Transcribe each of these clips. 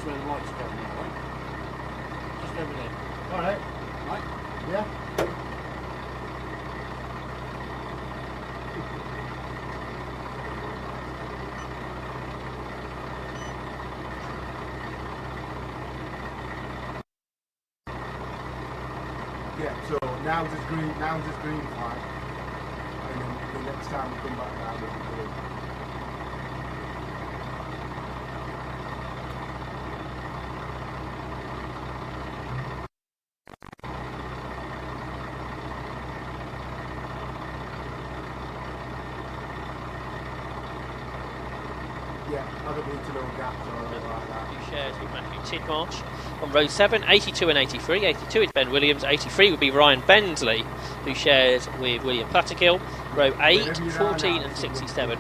That's where the lights are going now, right? Just over there. Alright. Right? Yeah. Yeah, so now it's green flag, and then the next time we come back round it'll be blue. Yeah, I don't need to know gaps or anything like that. Two shares with Matthew Tidmarsh. On row 7, 82 and 83. 82 is Ben Williams. 83 would be Ryan Bensley, who shares with William Platterkill. Row 8, 14 and 67.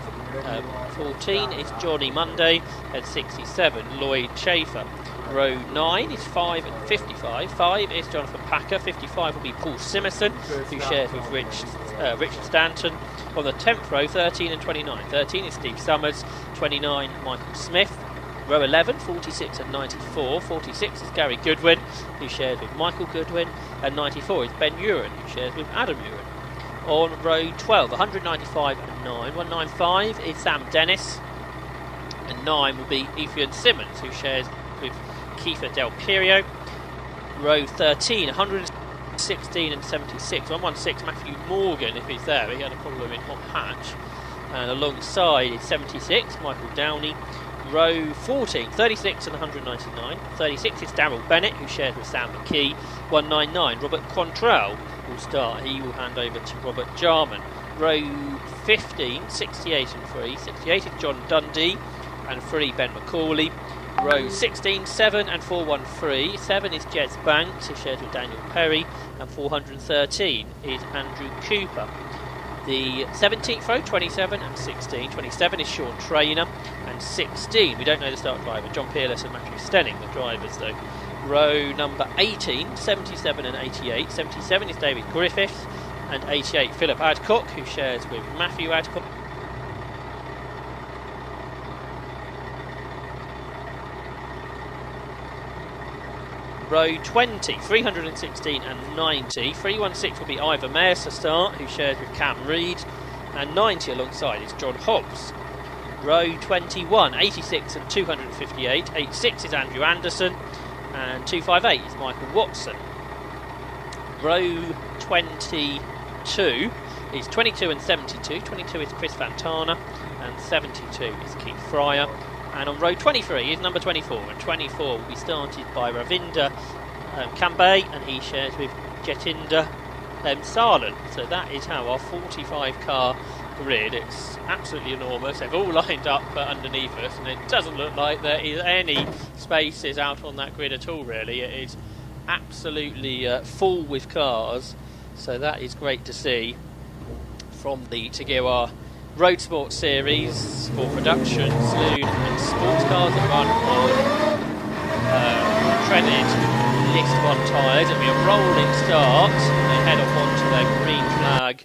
14 is Johnny Monday, and 67 Lloyd Schaefer. Row 9 is 5 and 55. 5 is Jonathan Packer. 55 will be Paul Simerson, who shares with Richard Stanton. On the 10th row, 13 and 29. 13 is Steve Summers. 29 Michael Smith. Row 11, 46 and 94. 46 is Gary Goodwin, who shares with Michael Goodwin. And 94 is Ben Uren, who shares with Adam Uren. On row 12, 195 and 9. 195 is Sam Dennis. And 9 will be Ethan Simmons, who shares with Kiefer Del Piero. Row 13, 116 and 76. 116 Matthew Morgan, if he's there. He had a problem in hot hatch. And alongside is 76 Michael Downey. Row 14, 36 and 199. 36 is Darryl Bennett, who shares with Sam McKee. 199 Robert Quantrell will start. He will hand over to Robert Jarman. Row 15, 68 and 3. 68 is John Dundee, and 3 Ben McCauley. Row 16, 7 and 413. 7 is Jez Banks, who shares with Daniel Perry, and 413 is Andrew Cooper. The 17th row, 27 and 16. 27 is Sean Trainer, and 16, we don't know the start driver, John Peerless and Matthew Stenning, the drivers though. Row number 18, 77 and 88. 77 is David Griffiths, and 88 Philip Adcock, who shares with Matthew Adcock. Row 20, 316 and 90. 316 will be Ivor Mayers to start, who shares with Cam Reed, and 90 alongside is John Hobbs. Row 21, 86 and 258. 86 is Andrew Anderson, and 258 is Michael Watson. Row 22 is 22 and 72. 22 is Chris Fantana, and 72 is Keith Fryer. And on row 23 is number 24, and 24 will be started by Ravinder Kambay, and he shares with Jetinder Salan. So that is how our 45 car grid, it's absolutely enormous. They've all lined up underneath us, and it doesn't look like there is any spaces out on that grid at all really. It is absolutely full with cars, so that is great to see from the Tagawa Roadsports series for production, saloon and sports cars that run on treaded list 1 tyres. It'll be a rolling start. They head off onto their green flag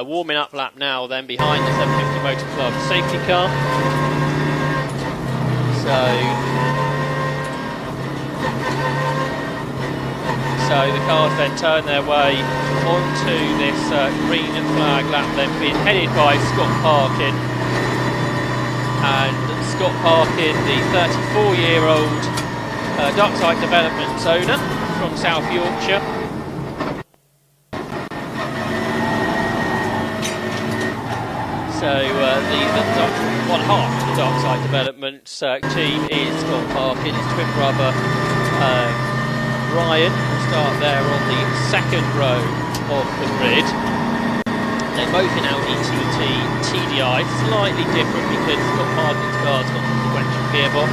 warming up lap now then behind the 750 Motor Club safety car. So the cars then turn their way onto this green flag lap, then being headed by Scott Parkin. And Scott Parkin, the 34-year-old Darkside Developments owner from South Yorkshire. So one half of the Darkside Developments team is Scott Parkin, his twin brother Ryan will start there on the 2nd row of the grid. They're both in Audi TDI, slightly different because Scott Parkin's car's got a sequential gearbox.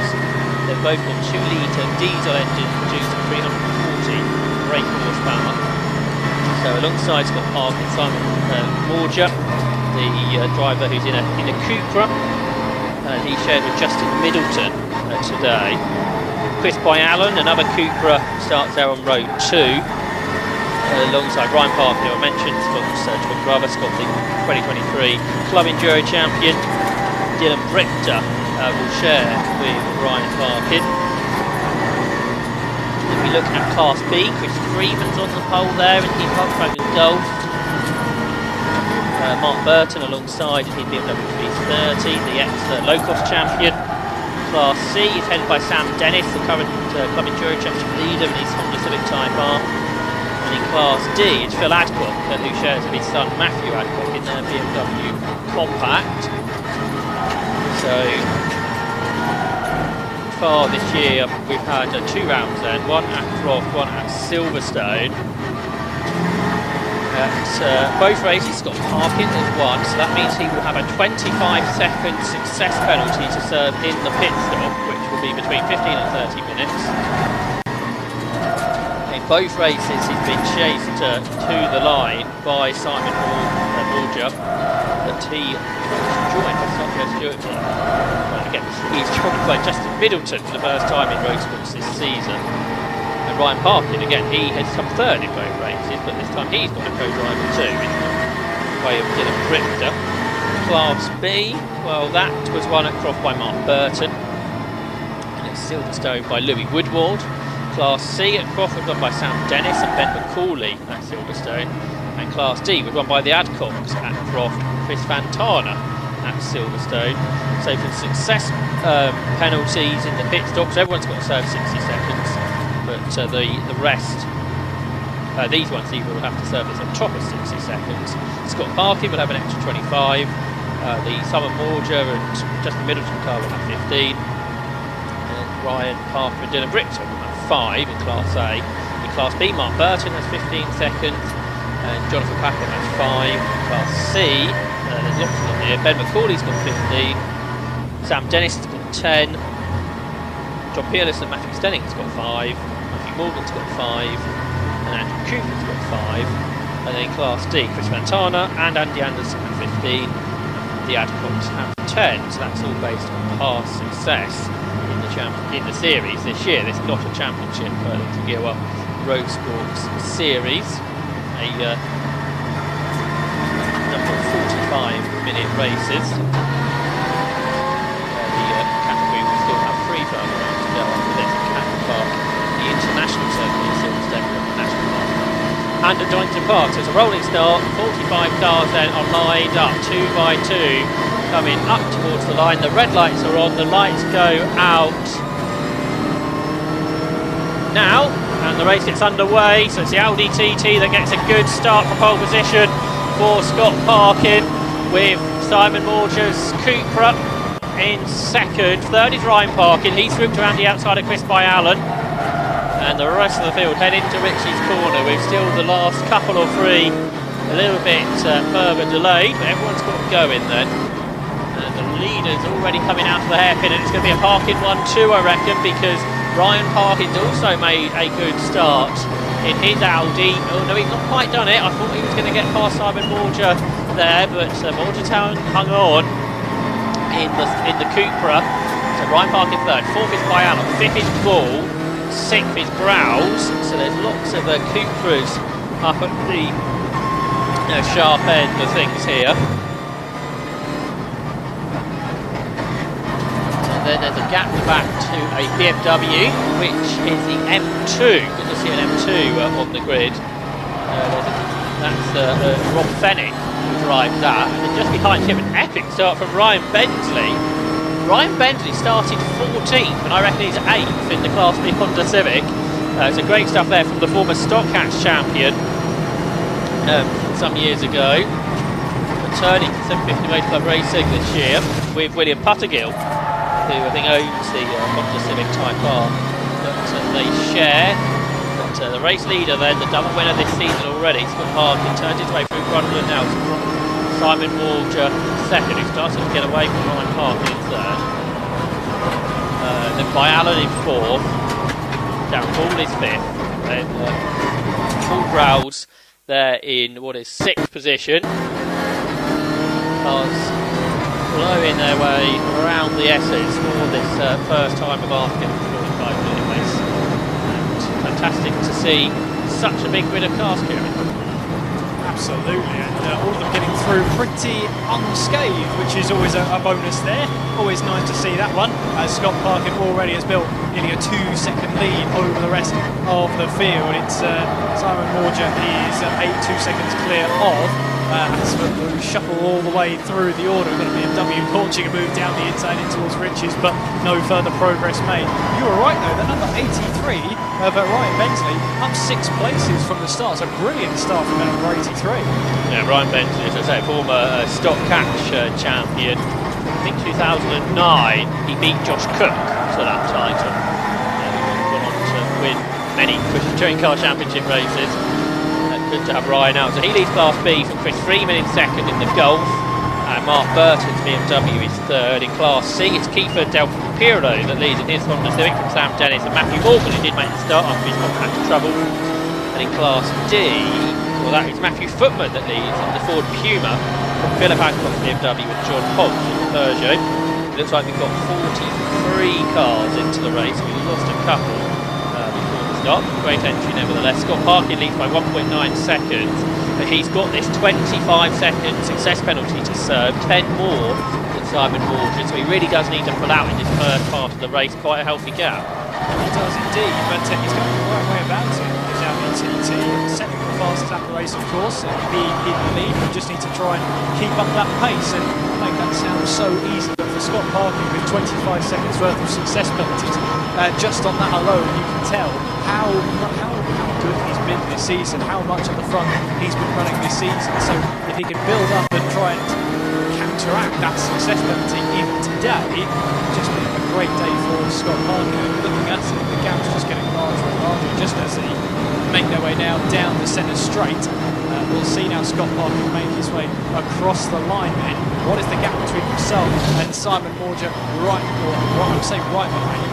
They've both got 2-litre diesel engines producing 340 brake horsepower. So alongside Scott Parkin, Simon Morger, the driver who's in a Cupra, and he shared with Justin Middleton today. Chris Byallen, another Cupra, starts there on row 2, alongside Ryan Parker, who I mentioned, Scott's twin brother, Scott, the 2023 Club Enduro champion. Dylan Brichter will share with Ryan Parkin. looking at Class B. Chris Freeman's on the pole there in the Volkswagen Golf. Mark Burton alongside in his BMW 330, the ex-low-cost champion. Class C is headed by Sam Dennis, the current Club Enduro Championship leader in his Honda Civic Type R. And in Class D, it's Phil Adcock, who shares with his son Matthew Adcock in their BMW Compact. So far this year, we've had 2 rounds then, one at Croft, one at Silverstone. Both races got parking as one, so that means he will have a 25-second success penalty to serve in the pit stop, which will be between 15 and 30 minutes. In both races, he's been chased to the line by Simon Morger, but he joined he's joined by Justin Middleton for the first time in Roadsports this season. And Ryan Parkin, again, he has come third in both races, but this time he's got a co-driver too, in the way of Dylan Richter. Class B, well, that was won at Croft by Mark Burton, and it's Silverstone by Louis Woodward. Class C at Croft was won by Sam Dennis and Ben McCauley at Silverstone, and Class D was won by the Adcocks at Croft, Chris Fantana at Silverstone. So for success penalties in the pit stops, everyone's got to serve 60 seconds. But the rest, these ones either will have to serve as on top of 60 seconds. Scott Parkin will have an extra 25. The Simon Morger and Justin Middleton car will have 15. And Ryan Parker and Dylan Richter will have 5 in Class A. In Class B, Mark Burton has 15 seconds. And Jonathan Packer has 5. In Class C, there's lots of them here. Ben McCauley's got 15. Sam Dennis has got 10. John Peerless and Matthew Stenning has got 5. Morgan's got 5, and Andrew Cooper's got 5, and then Class D, Chris Fantana and Andy Anderson have 15, and the Adcocks have 10, so that's all based on past success in the series this year. There's not a championship to gear up Roadsports series, a number of 45-minute races. The category will still have 3 further rounds to go after this at Cannon Park. International circuit in Silverstone from the National Park. And at Donington Park, so it's a rolling start. 45 cars then are lined up 2 by 2, coming up towards the line. The red lights are on, the lights go out now, and the race gets underway. So it's the Audi TT that gets a good start for pole position for Scott Parkin, with Simon Morger's Cupra in second. Third is Ryan Parkin, he's swooped around the outside of Chris by Allen. And the rest of the field head into Richie's corner, with still the last couple or 3 a little bit further delayed, but everyone's got going then. And the leader's already coming out of the hairpin, and it's going to be a Parkin 1-2, I reckon, because Ryan Parkin's also made a good start in his Audi. Oh no, he's not quite done it. I thought he was going to get past Simon Morger there, but Morgertown hung on in the Cupra. So Ryan Parkin third, 4th is by Allen, 5th is Ball, 6th is Browse, so there's lots of Cupras up at the sharp end of things here. And then there's a gap back to a BMW, which is the M2. Good to see an M2 on the grid. That's Rob Fennick who drives that. And then just behind him, an epic start from Ryan Bentley. Ryan Bentley started 14th, and I reckon he's 8th in the Class B Honda Civic. So great stuff there from the former Stock Hatch champion some years ago. Returning to 750 Motor Club Racing this year with William Puttergill, who I think owns the Honda Civic Type R that they share. But the race leader then, the double winner this season already, Scott Parkin, turns his way through Grundle and now Simon Morger second, who started to get away from Ryan Parkin in third. Then by Allen in fourth, Darren Ball is fifth, then Paul Browse there in what is 6th position. Cars blowing their way around the S's for this first time of asking for 45-minute race. And fantastic to see such a big grid of cars, Kieran. Absolutely, and all of them getting through pretty unscathed, which is always a bonus there. Always nice to see that one, as Scott Parkin already has built nearly a 2-second lead over the rest of the field. It's Simon Morger is 2 seconds clear of. As we shuffle all the way through the order, we've got a BMW launching a move down the inside in towards Riches, but no further progress made. You were right though, the number 83 of Ryan Bensley up 6 places from the start. So brilliant start from number 83. Yeah, Ryan Bensley, as I say, former stock catch champion. I think 2009 he beat Josh Cook to that title. He's gone on to win many British Touring Car Championship races. Good to have Ryan out. So he leads Class B from Chris Freeman in second in the Golf. And Mark Burton's BMW is third in Class C. It's Kiefer Del Piero that leads in his Honda Civic from Sam Dennis and Matthew Morgan, who did make the start after his contract trouble. And in Class D, well, that is Matthew Footman that leads in the Ford Puma from Philip Hancock's BMW and John Hobbs in the Peugeot. It looks like we've got 43 cars into the race. We've lost a couple. Great entry nevertheless. Scott Parkin leads by 1.9 seconds, but he's got this 25-second success penalty to serve, 10 more than Simon Morgan, so he really does need to pull out in this first part of the race. Quite a healthy gap. He does indeed, but he's going the right way about it. He's out in TT, second fastest lap of the race, of course, and being in the lead. We just need to try and keep up that pace and make that sound so easy. But for Scott Parkin, with 25 seconds worth of success penalties, just on that alone, you can tell how good he's been this season, how much at the front he's been running this season. So if he can build up and try and counteract that success penalty even today, just been a great day for Scott Parkin. Looking at it, the gap's just getting larger and larger just as they make their way now down the centre straight. We'll see now Scott Parkin make his way across the line then. What is the gap between himself and Simon Morger? Right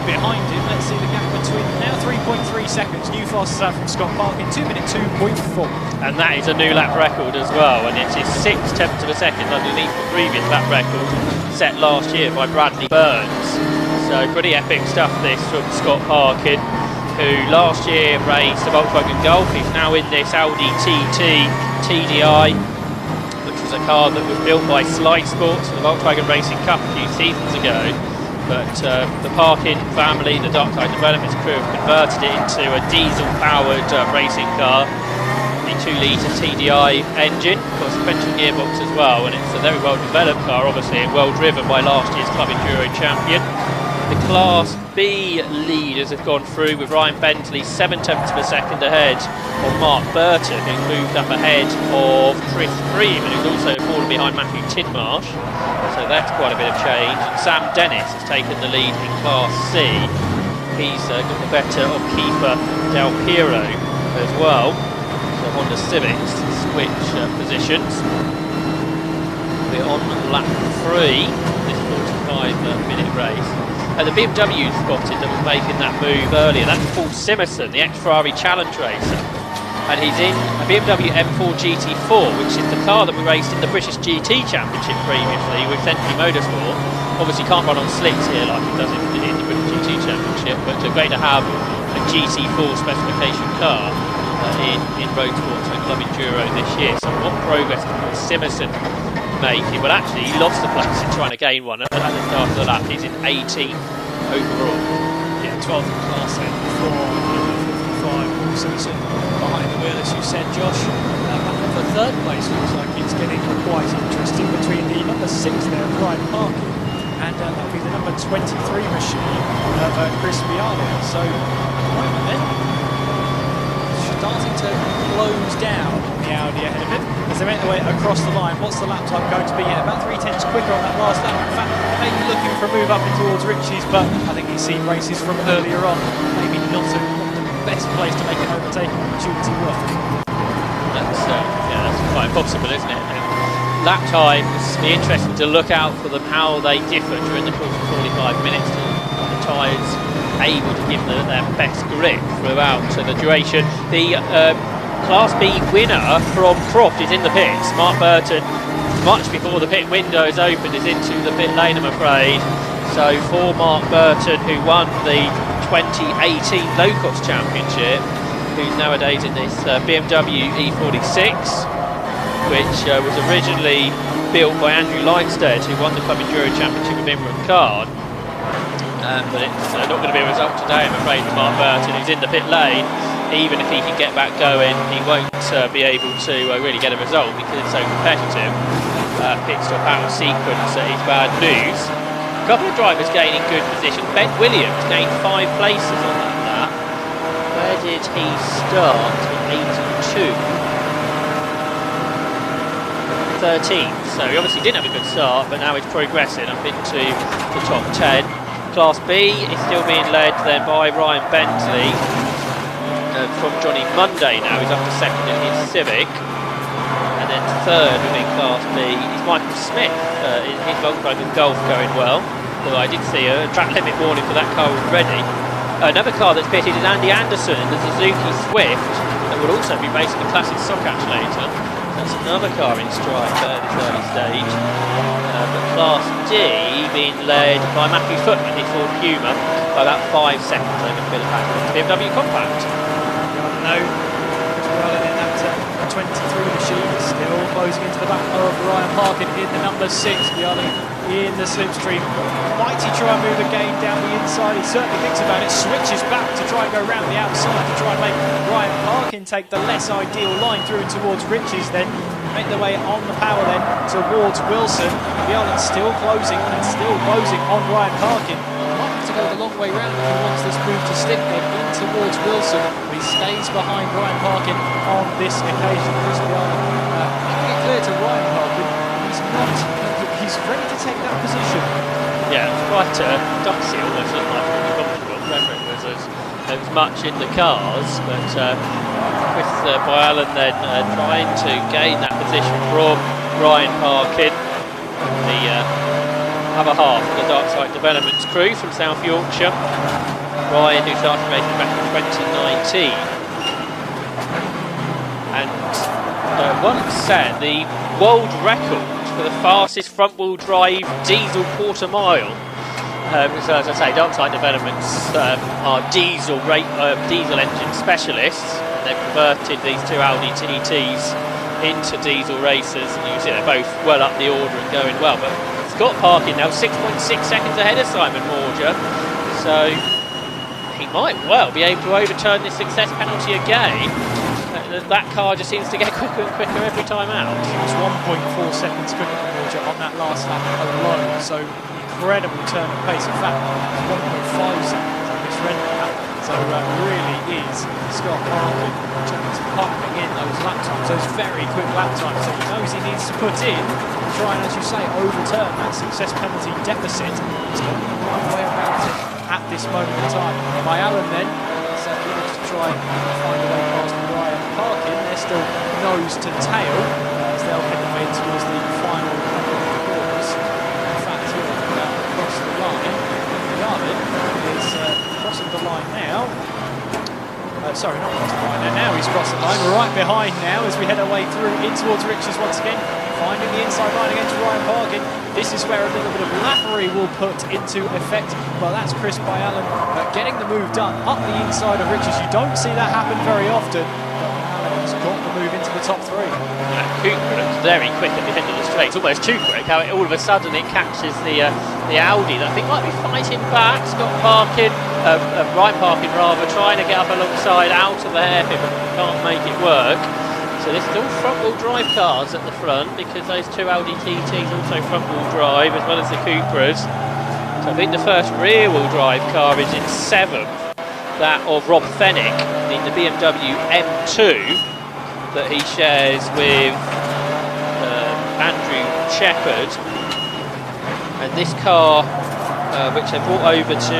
behind him. Let's see the gap between them now. 3.3 seconds. New fastest lap from Scott Parkin, 2 minute 2.4. And that is a new lap record as well, and it is 6/10 of a second underneath the previous lap record set last year by Bradley Burns. So pretty epic stuff this from Scott Parkin, who last year raced the Volkswagen Golf. He's now in this Audi TT TDI, which was a car that was built by Slide Sports for the Volkswagen Racing Cup a few seasons ago. But the Parkin family, the Darkside Developments crew, have converted it into a diesel-powered racing car. The 2-litre TDI engine, got a suspension gearbox as well, and it's a very well-developed car, obviously, and well-driven by last year's Club Enduro champion. The Class B leaders have gone through with Ryan Bentley 7/10 of a second ahead of Mark Burton, who's moved up ahead of Chris Freeman, who's also fallen behind Matthew Tidmarsh. So that's quite a bit of change. And Sam Dennis has taken the lead in Class C. He's got the better of Kiefer Del Piero as well. So Honda Civics switch positions. We're on lap 3 this 45-minute race. The BMW spotted that was making that move earlier. That's Paul Simerson, the ex-Ferrari Challenge racer. And he's in a BMW M4 GT4, which is the car that we raced in the British GT Championship previously with Century Motorsport. Obviously can't run on slicks here like it does in the British GT Championship, but great to have a GT4 specification car in Roadsports and Club Enduro this year. So what progress can Paul Simerson making? Well, actually, he lost the place in trying to gain one at the start of the lap. He's in 18th overall. Yeah, 12th in class then for number 55, Paul Simerson behind the wheel, as you said, Josh. Back up for third place, looks like it's getting quite interesting between the number 6 there, Ryan Parkin, and that'll be the number 23 machine of Chris Viale. So, right then, starting to close down the Audi ahead of him as they make their way across the line. What's the lap time going to be? Yeah, about 3/10 quicker on that last lap. In fact, maybe looking for a move up in towards Ritchie's, but I think he's seen races from earlier on. Maybe not the best place to make an overtaking opportunity work. That's quite possible, isn't it? And lap times, be interesting to look out for them, how they differ during the course of 45 minutes. The tyres able to give their best grip throughout the duration. The Class B winner from Croft is in the pits. Mark Burton, much before the pit window is opened, is into the pit lane, I'm afraid. So for Mark Burton, who won the 2018 low-cost championship, who's nowadays in this BMW E46, which was originally built by Andrew Lightstead, who won the Club Enduro Championship with Imran Khan. But it's not going to be a result today, I'm afraid, for Mark Burton, who's in the pit lane. Even if he can get back going, he won't be able to really get a result because it's so competitive. Pit stop out of sequence is bad news. A couple of drivers gaining good position. Ben Williams gained 5 places on that lap. Where did he start? 82. 13th. So he obviously didn't have a good start, but now he's progressing up into the top 10. Class B is still being led then by Ryan Bentley from Johnny Monday now. He's up to second in his Civic. And then third within Class B is Michael Smith. His Volkswagen Golf going well. Although I did see a track limit warning for that car already. Another car that's pitted is Andy Anderson in the Suzuki Swift. That will also be racing the Classic Sockatch later. That's another car in strike at this early stage. But Class D being led by Matthew Footman, his Ford Puma, by about 5 seconds over the Philip Packard BMW Compact. No, well in that 23 machine, still closing into the back of Ryan Parkin in the number 6, Bjarling in the slipstream. Might he try and move again down the inside? He certainly thinks about it, switches back to try and go round the outside to try and make Ryan Parkin take the less ideal line through and towards Riches, then make their way on the power then towards Wilson. Bjarling still closing on Ryan Parkin. Might have to go the long way round if he wants this move to stick then in towards Wilson. He stays behind Ryan Parkin on this occasion. Chris Bjarling making it clear to Ryan Parkin he's ready to take that position. Yeah, it's quite ducksy, almost looked like really comfortable. Whether it was as much in the cars, but Chris Bjarling then trying to gain that position from Ryan Parkin, the other half of the Darkside Developments crew from South Yorkshire. Ryan, who started racing back in 2019, and once set the world record for the fastest front-wheel drive diesel quarter mile. So as I say, Darkside Developments are diesel engine specialists. They've converted these 2 Audi TTs into diesel racers, and you can see they're both well up the order and going well. But Scott Parkin now 6.6 seconds ahead of Simon Morger, so he might well be able to overturn this success penalty again. That car just seems to get quicker and quicker every time out. It was 1.4 seconds quicker than Morger on that last lap alone, so incredible turn of pace. In fact, 1.5 seconds on this render lap. So really is Scott Parkin pumping in those lap times, those very quick lap times. So he knows he needs to put in, try and, as you say, overturn that success penalty deficit. He's got the right way around it at this moment in time. By Alan then, so he wants to try and find a way past Ryan Parkin. They're still nose to tail as they'll head their way towards the final couple of quarters. In fact, across the line, Yarvin is crossing the line now. Sorry, not crossing the line now. He's crossing the line right behind now as we head our way through in towards Riches once again. Finding the inside line against Ryan Parkin. This is where a little bit of lappery will put into effect. Well, that's Chris Bjarling getting the move done up the inside of Riches. You don't see that happen very often. He's got the move into the top 3. Cooper looks very quick at the end of the straight. It's almost too quick how all of a sudden it catches the Audi that I think might be fighting back. Scott Parkin, Ryan Parkin rather, trying to get up alongside out of the hairpin, but can't make it work. So this is all front-wheel drive cars at the front because those 2 Audi TTs also front-wheel drive as well as the Cupras. So I think the first rear-wheel drive car is in 7th, that of Rob Fennick in the BMW M2 that he shares with Andrew Shepherd. And this car, which they brought over to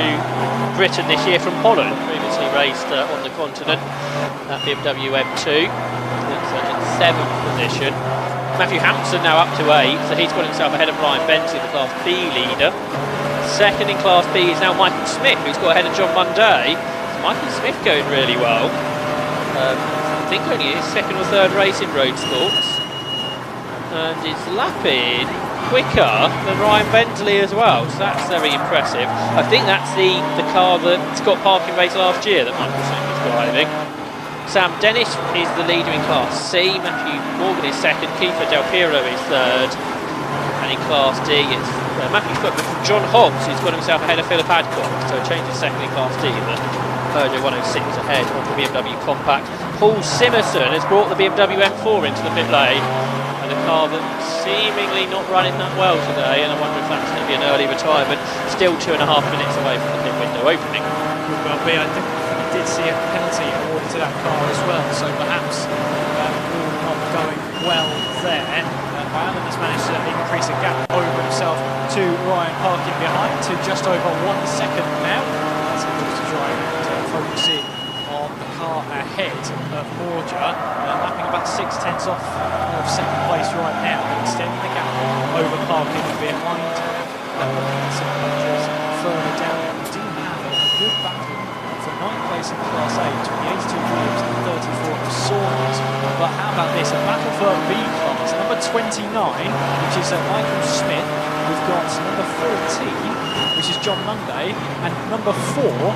Britain this year from Holland, previously raced on the continent, that BMW M2. In 7th position. Matthew Hampson now up to 8, so he's got himself ahead of Ryan Bentley, the Class B leader. Second in Class B is now Michael Smith, who's got ahead of John Munday. So Michael Smith going really well. I think only his 2nd or 3rd race in Roadsports. And is lapping quicker than Ryan Bentley as well, so that's very impressive. I think that's the car that Scott Parkin raced last year that Michael Smith was driving. Sam Dennis is the leader in Class C, Matthew Morgan is second, Kiefer Del Piero is third, and in Class D it's Matthew Footman from John Hobbs, who's got himself ahead of Philip Adcock, so changes second in Class D, but Peugeot 106 ahead of the BMW Compact. Paul Simerson has brought the BMW M4 into the pit lane, and a car that's seemingly not running that well today, and I wonder if that's going to be an early retirement, still 2.5 minutes away from the pit window opening. Could well be. I think we did see a penalty awarded to that car as well, so perhaps all not going well there. Allen has managed to increase the gap over himself to Ryan Parkin behind to just over 1 second now. As he looks to try and focus in on the car ahead of Morja, lapping about 6/10 off of second place right now, extending the gap over Parkin behind some punches further down. We do have a good battle for 9th place in Class A between the 82 Williams and the 34 of Saunders. But how about this? A battle for B class. Number 29, which is Michael Smith. We've got number 14, which is John Monday, and number 4,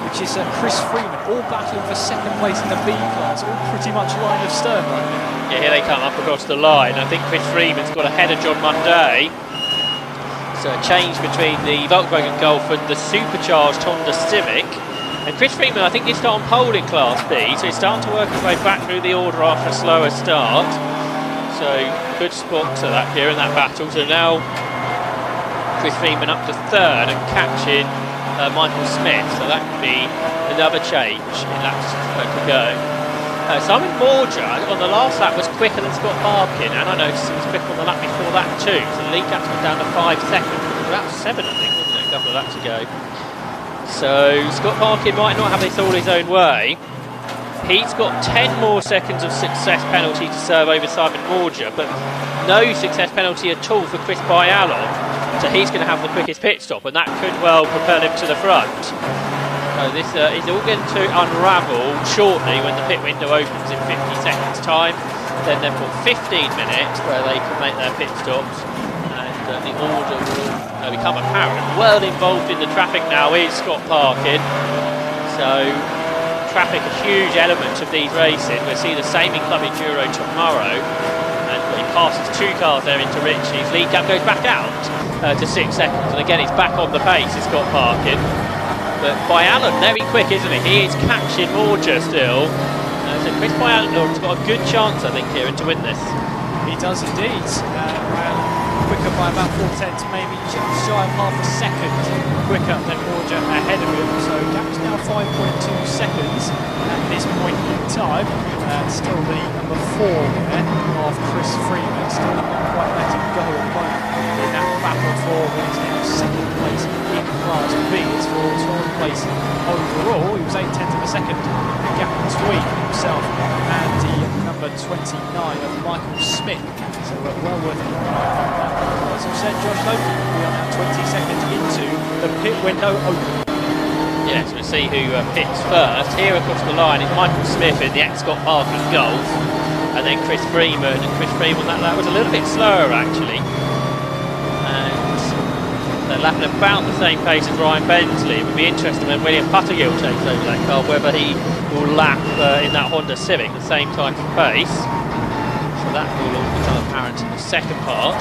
which is Chris Freeman, all battling for second place in the B class, all pretty much line of stern right now. Yeah, here they come up across the line. I think Chris Freeman's got ahead of John Monday. So a change between the Volkswagen Golf and the supercharged Honda Civic. And Chris Freeman, I think, did start on pole in Class B, so he's starting to work his way back through the order after a slower start. So good spot to that here in that battle. So now Chris Freeman up to third and catching Michael Smith. So that could be another change in laps to go. Simon Morja on the last lap was quicker than Scott Parkin, and I noticed he was quicker on the lap before that too. So the lead gap's gone down to 5 seconds. About 7, I think, wasn't it? A couple of laps ago. So Scott Parkin might not have this all his own way. He's got 10 more seconds of success penalty to serve over Simon Morja, but no success penalty at all for Chris Byalon. So he's going to have the quickest pit stop, and that could well propel him to the front. So this is all going to unravel shortly when the pit window opens in 50 seconds time. Then they've got 15 minutes where they can make their pit stops, and the order will become apparent. Well involved in the traffic now is Scott Parkin. So traffic a huge element of these races. We'll see the same in Club Enduro tomorrow, and he passes 2 cars there into Ritchie's. Lead gap goes back out to 6 seconds, and again he's back on the pace, is Scott Parkin. But Byalon, very quick, isn't he? He is catching Morja still. So Chris Byalon's got a good chance, I think, here to win this. He does indeed. Quicker by about 4/10, maybe just shy of half a second quicker than Morja ahead of him. So gap's now 5.2 seconds at this point in time. Still the number 4 there of Chris Freeman. Still not quite letting go at the moment in that battle for what is now second place in Class B. It's for 12th place overall. He was 8/10 of a second. The gap between himself and the number 29 of Michael Smith. So well worth it. As you said, Josh, though, we are now 20 seconds into the pit window open. Yes, we'll see who pits first. Here across the line is Michael Smith in the ex-Scott Parkin Golf, and then Chris Freeman. And Chris Freeman, that was a little bit slower actually. And they're lapping about the same pace as Ryan Bensley. It would be interesting when William Puttergill takes over that car, whether he will lap in that Honda Civic the same type of pace. So that will all become apparent in the second part.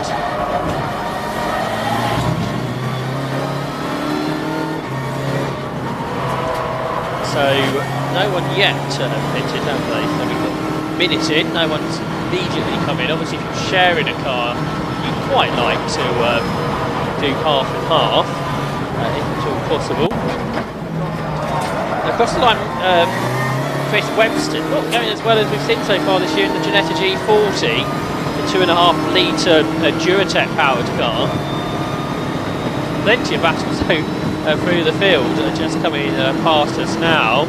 So no one yet pitted, have they? So we've got minutes in, no one's immediately come in. Obviously if you're sharing a car, you'd quite like to do half and half, if at all possible. Across the line, Chris Webster, not going as well as we've seen so far this year in the Ginetta G40, the 2.5 litre Duratec powered car. Plenty of battles though through the field, just coming past us now,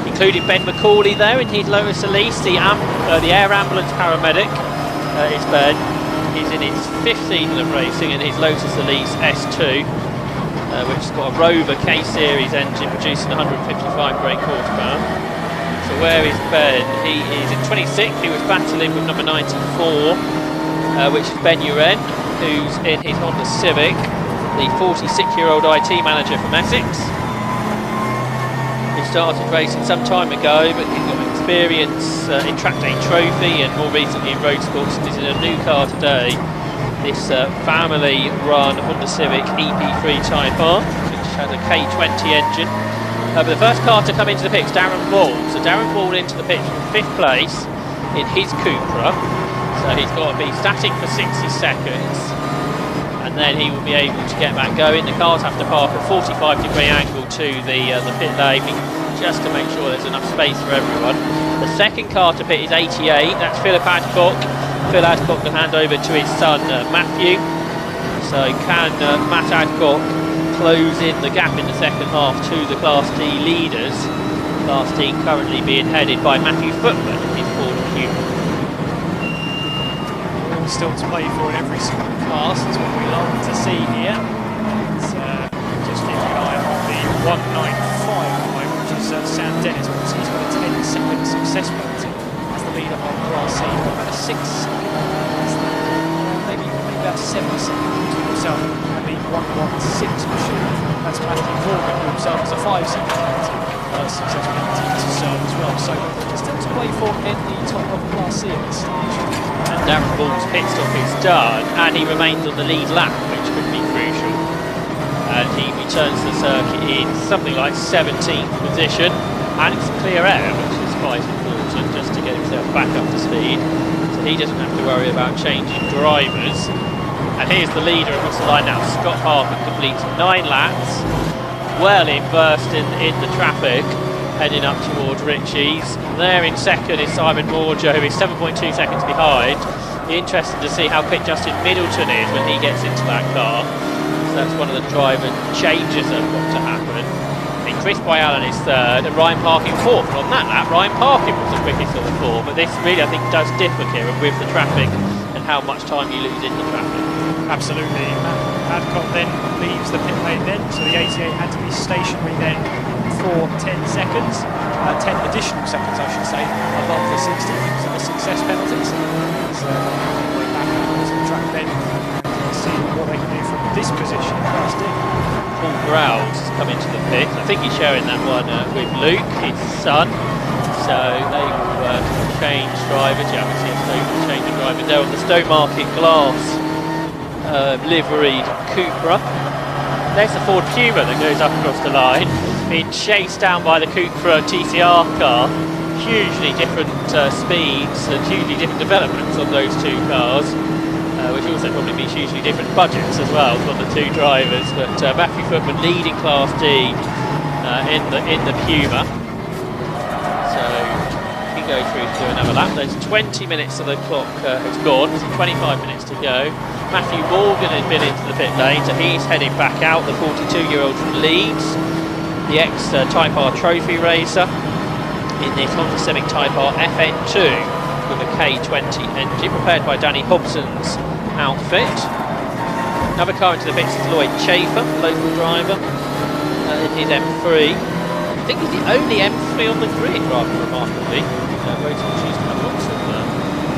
including Ben McCauley there in his Lotus Elise, the air ambulance paramedic. Is Ben. He's in his 5th season of racing in his Lotus Elise S2, which has got a Rover K-Series engine producing 155 brake horsepower. So where is Ben? He is in 26th. He was battling with number 94, which is Ben Uren, who's in his Honda Civic, the 46-year-old IT manager from Essex. He started racing some time ago, but he's got experience in Track Day Trophy and more recently in Roadsports, and is in a new car today. This family-run Honda Civic EP3 Type R, which has a K20 engine. But the first car to come into the pits, Darren Wall. So Darren Wall into the pits from 5th place in his Cupra. So he's got to be static for 60 seconds, and then he will be able to get back going. The cars have to park at a 45-degree angle to the pit lane, just to make sure there's enough space for everyone. The second car to pit is 88. That's Philip Adcock. Phil Adcock will hand over to his son Matthew. So can Matt Adcock close in the gap in the second half to the Class D leaders? Class D currently being headed by Matthew Footman in his Ford Puma. Still to play for in every single class. That's what we love to see here. It's, just keeping an eye on the 195 at the moment, which is Sam Dennis. He's got a 10-second success penalty as the leader on Class C. About a 6 seconds, maybe about 7 seconds between himself and the 116 machine. That's Matthew Morgan, who himself has a 5-second penalty. Success penalty to serve as well. So still to play for in the top of Class C at this stage. And Darren Ball's pit stop is done, and he remains on the lead lap, which could be crucial. And he returns to the circuit in something like 17th position, and it's clear air, which is quite important just to get himself back up to speed. So he doesn't have to worry about changing drivers. And here's the leader across the line now. Scott Parker completes 9 laps, well immersed in the traffic, heading up towards Ritchie's. There in second is Simon Morjo, who is 7.2 seconds behind. Be interested to see how quick Justin Middleton is when he gets into that car. So that's one of the driver changes that have got to happen. And Chris Boyalan is third, and Ryan Parkin fourth. And on that lap, Ryan Parkin was the quickest of the 4. But this really, I think, does differ, Kieran, with the traffic and how much time you lose in the traffic. Absolutely. Adcock then leaves the pit lane then, so the 88 had to be stationary then for 10 seconds, 10 additional seconds I should say, above the 60 because of the success penalties. So way back onto the track then and see what they can do from this position. Class D. Paul Growls has come into the pit. I think he's sharing that one with Luke, his son. So they will change drivers. Yeah, I can see a Stowe change of drivers there on the Stowmarket Glass liveried Cupra. There's the Ford Puma that goes up across the line, being chased down by the Cupra TCR car. Hugely different speeds and hugely different developments on those two cars, which also probably means hugely different budgets as well for the two drivers. But Matthew Footman leading Class D in the Puma. So he goes through to do another lap. There's 20 minutes of the clock has gone, so 25 minutes to go. Matthew Morgan has been into the pit lane, so he's heading back out, the 42-year-old from Leeds, the ex-Type R trophy racer in this Honda Civic Type R FN2 with a K20 engine, prepared by Danny Hobson's outfit. Another car into the pits is Lloyd Chafer, local driver, in his M3. I think he's the only M3 on the grid, rather remarkably. Roadsports used to have lots of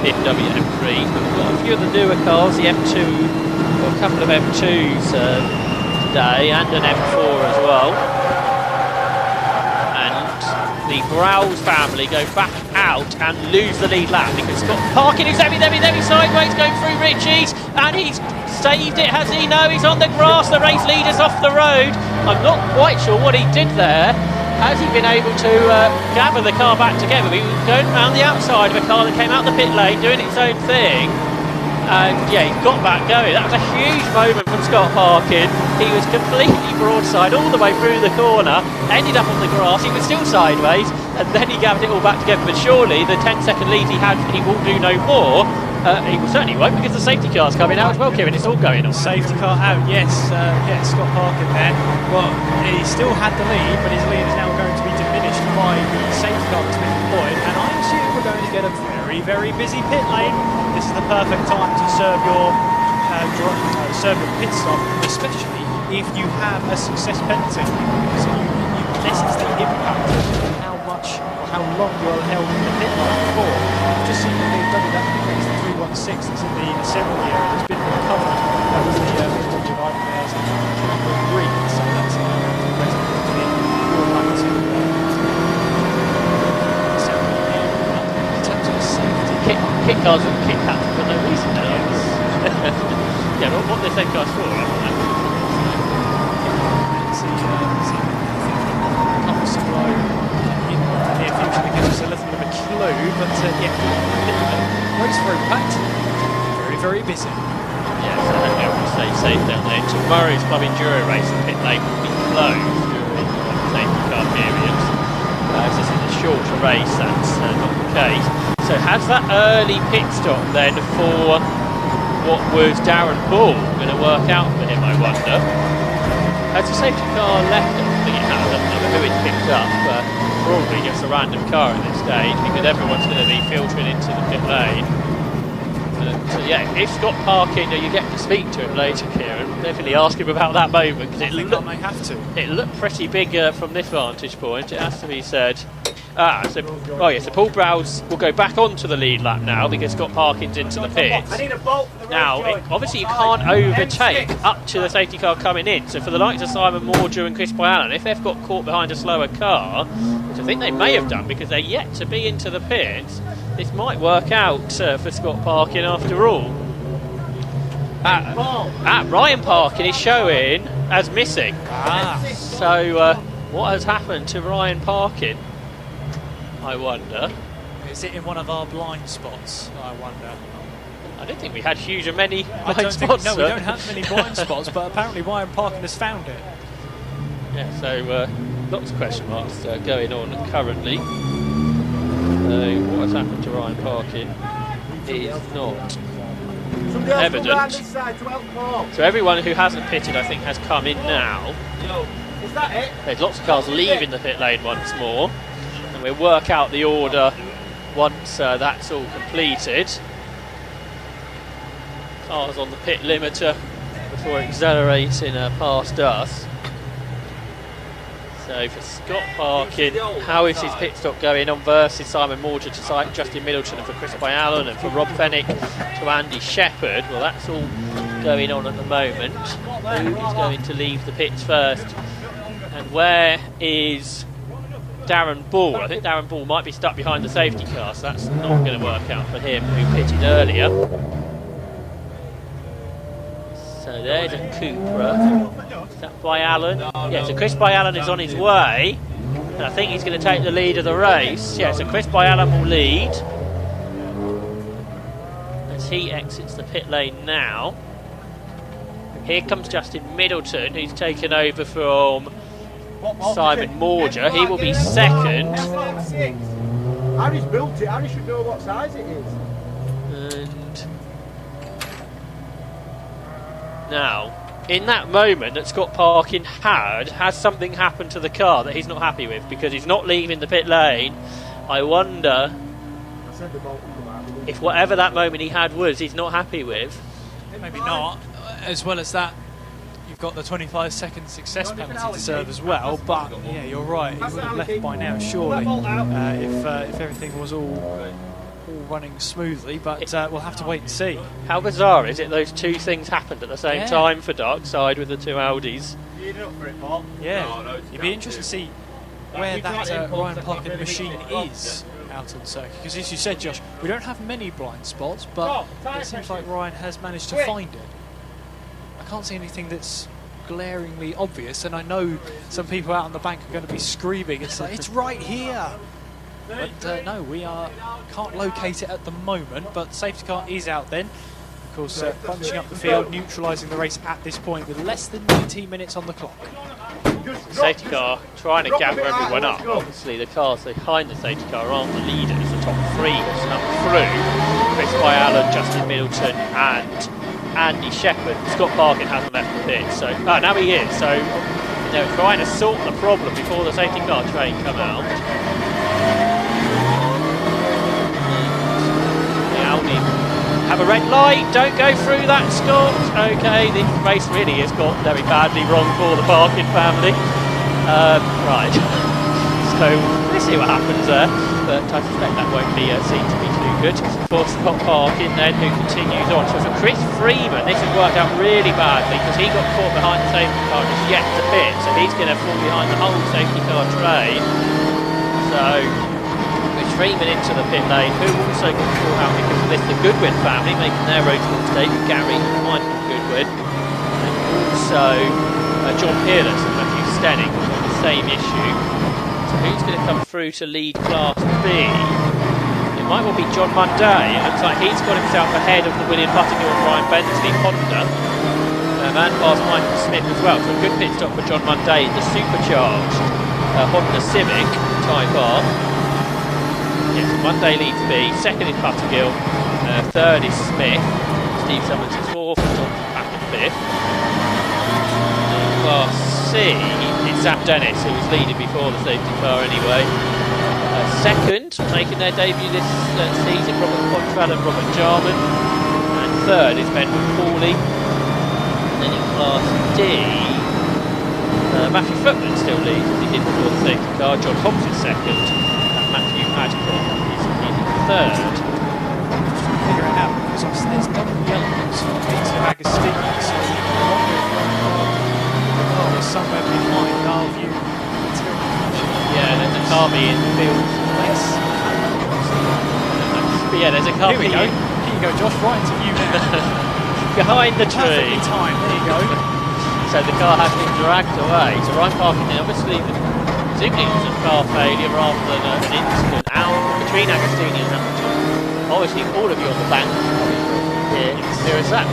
BMW M3, but we've got a few of the newer cars, the M2, got a couple of M2s today, and an M4 as well. And the Browse family go back out and lose the lead lap because Scott Parkin is heavy sideways going through Ritchie's, and he's saved it, has he? No, he's on the grass, the race leader's off the road. I'm not quite sure what he did there. Has he been able to gather the car back together? He was going around the outside of a car that came out the pit lane doing its own thing. And yeah, he got back going. That was a huge moment from Scott Parkin. He was completely broadside all the way through the corner, ended up on the grass, he was still sideways, and then he gathered it all back together. But surely the 10-second lead he had, he will do no more. He will certainly won't, because the safety car's coming out as well, Kieran. It's all going on. Safety car out, yes. Scott Parkin there. Well, he still had the lead, but his lead is now going to be diminished by the safety car that's been deployed. And I assume we're going to get a very, very busy pit lane. This is the perfect time to serve your pit stop, especially if you have a success penalty. So you lessens the impact of how much or how long you're held in the pit lane for. I've just seen the BMW that race, the 316 that's in the assembly area, that's been recovered. That was the BMW Mini Diesel green, so that's brought back to assembly area. pit cars and pit caps for no reason now. Yeah, but what they safety cars for? I don't know. Couple to go in the near future that gives us a little bit of a clue, but race for impact, very, very busy. Yeah, so I hope we stay safe down there. Tomorrow's Club Enduro race, the pit lane will be closed during the safety car periods. As this is a shorter race, that's not the case. So has that early pit stop then for what was Darren Bull going to work out for him, I wonder? Has the safety car left? I don't think it has. I don't know who it picked up, but probably just a random car at this stage because everyone's going to be filtering into the pit lane. So yeah, if Scott Parkin, you get to speak to him later, Kieran, definitely ask him about that moment because I may have to. It looked pretty big from this vantage point, it has to be said. So Paul Browse will go back onto the lead lap now because Scott Parkin's into the pits. Now, obviously you can't overtake up to the safety car coming in, so for the likes of Simon Morger and Chris Boyalan, if they've got caught behind a slower car, which I think they may have done because they're yet to be into the pits, this might work out for Scott Parkin after all. Ryan Parkin is showing as missing. So what has happened to Ryan Parkin? I wonder. Is it in one of our blind spots? I wonder. I don't think we had huge and many blind spots. No, we don't have many blind spots, but apparently Ryan Parkin has found it. Yeah, so lots of question marks going on currently. So what has happened to Ryan Parkin is not evident. So everyone who hasn't pitted, I think, has come in now. Is that it? There's lots of cars leaving the pit lane once more. And we'll work out the order once that's all completed. Cars on the pit limiter before accelerating past us. So for Scott Parkin, how is his pit stop going on versus Simon Morger to Justin Middleton, and for Chris Boyalan, and for Rob Fennick to Andy Shepherd? Well, that's all going on at the moment. Who is going to leave the pits first? And where is Darren Bull? I think Darren Bull might be stuck behind the safety car, so that's not going to work out for him, who pitted earlier. So there's a Cupra. Is that Boyalan? Yeah, so Chris Boyalan is on his way. And I think he's going to take the lead of the race. Yeah, so Chris Boyalan will lead as he exits the pit lane now. Here comes Justin Middleton, who's taken over from Simon Morger. He will be second. Harry's built it. Harry should know what size it is. And now, in that moment that Scott Parkin has something happened to the car that he's not happy with because he's not leaving the pit lane. I wonder if whatever that moment he had was he's not happy with. Maybe not. As well as that, you've got the 25-second success penalty to serve as well. But yeah, you're right. He would have left by now, surely, if everything was all running smoothly. But we'll have to wait and see. How bizarre is it? Those two things happened at the same time for Darkside with the two Audis. Yeah, you'd be interested to see where that Ryan Parkin machine is out on the circuit. Because as you said, Josh, we don't have many blind spots, but it seems like Ryan has managed to find it. I can't see anything that's glaringly obvious, and I know some people out on the bank are going to be screaming and say it's right here. But no, we can't locate it at the moment. But safety car is out then. Of course, bunching up the field, neutralising the race at this point with less than 19 minutes on the clock. Safety car trying to gather everyone up. Obviously, the cars behind the safety car aren't the leaders. The top three have snuck through. Chris Boyalan, Justin Middleton, and Andy Shepherd. Scott Parkin hasn't left the pit, so now he is. So they're trying to sort the problem before the safety car train come out. The Audi have a red light. Don't go through that, Scott. Okay, the race really has got very badly wrong for the Parkin family. Right. So let's see what happens there. But I suspect that won't be seen to be too good for Scott Parkin then, who continues on. So for Chris Freeman, this has worked out really badly because he got caught behind the safety car and is yet to pit, so he's going to fall behind the whole safety car train. So which Freeman into the pit lane, who also got caught out because of this. The Goodwin family making their Roadsports debut, Gary and Michael Goodwin, and also John Peerless and Matthew Stenning on the same issue. So who's going to come through to lead Class B? It might well be John Munday. It looks like he's got himself ahead of the William Buttergill and Ryan Bensley Honda. And past Michael Smith as well. So a good pit stop for John Munday in the supercharged Honda Civic Type R. Yes, Munday leads B. Second is Buttergill. Third is Smith. Steve Summers is fourth. John back in fifth. Class C, it's Sam Dennis, who was leading before the safety car anyway. Second, making their debut this season, Robert Quantrell and Robert Jarman. And third is Ben Pauley. And then in Class D, Matthew Footman still leads, as he did before the safety car. John Hobbs is second, and Matthew Adcock is in third. Figure it out, because obviously there's double yellows into Agostini, so there's somewhere behind our view. Yeah, there's a car being built. But yeah, there's a car being... Here you go, Josh, right into you now. Behind the tree. Perfectly timed, there you go. So the car has been dragged away. So I'm parking in. Obviously, presumably it was a car failure rather than an incident out between Agostini and Hamilton. Obviously, all of you on the bank here is that.